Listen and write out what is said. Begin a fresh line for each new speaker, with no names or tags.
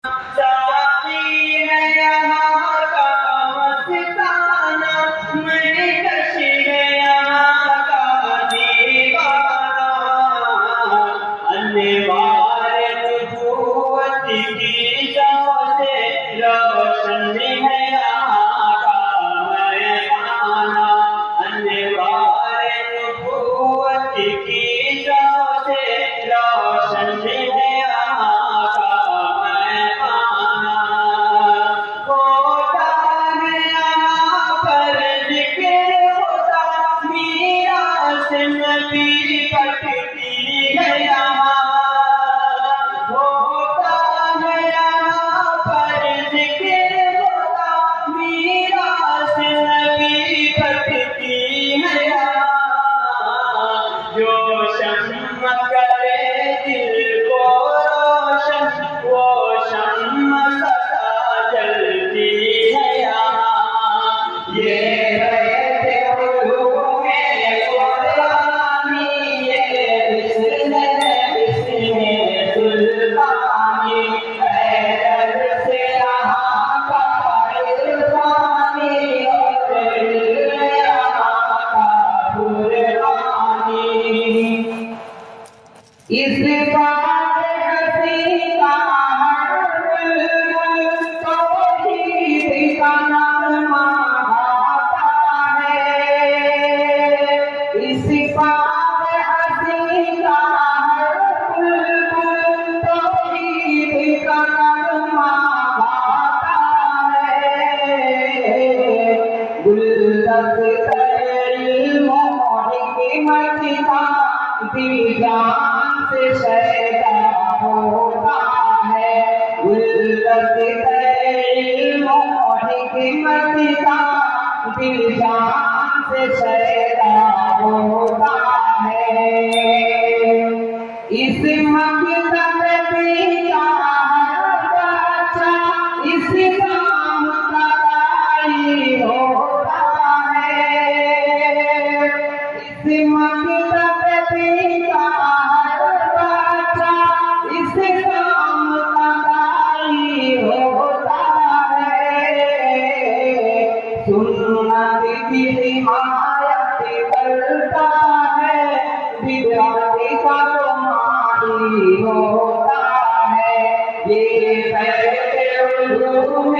ساقی ہے یہاں کا مستانہ، میں کش ہے یہاں کا دیوانہ، انوار نبوت کی شمع سے روشن ہے یہاں کا میخانہ، انوار نبوت کی شمع سے روشن ہے یہاں کا میخانہ، ہوتا ہے یہاں پر ذکر خدا، میراث نبی پڑھتی ہے یہاں، ہوتا ہے یہاں پر ذکر خدا، میراث نبی پڑھتی ہے یہاں، جو شمع کرے دل کو روشن، وہ شمع سدا جلتی ہے یہاں، یہ بیت علوم قرآنی، یہ حسن سلطانی، ہے درس یہاں کا عرفانی، اور علم یہاں کا قرآنی، اس بات ہستی کا ہر بلبل توحید کا نغمہ گاتا ہے، اس بات ہستی کا ہر بلبل توحید کا نغمہ گاتا ہے، گلدست علم و حکمت کا دل جان سے شیدا ہوتا ہے، گلدست علم و حکمت کا دل جان سے شیدا ہوتا ہے، اس مکتب کا ہر بچہ اس کام کا داعی ہوتا ہے، اس مکتب کا ہر بچہ اس کام کا داعی ہوتا ہے، سنت کی حمایت کرتا ہے، بدعت کا تو مانی ہوتا ہے، یہ بیت علوم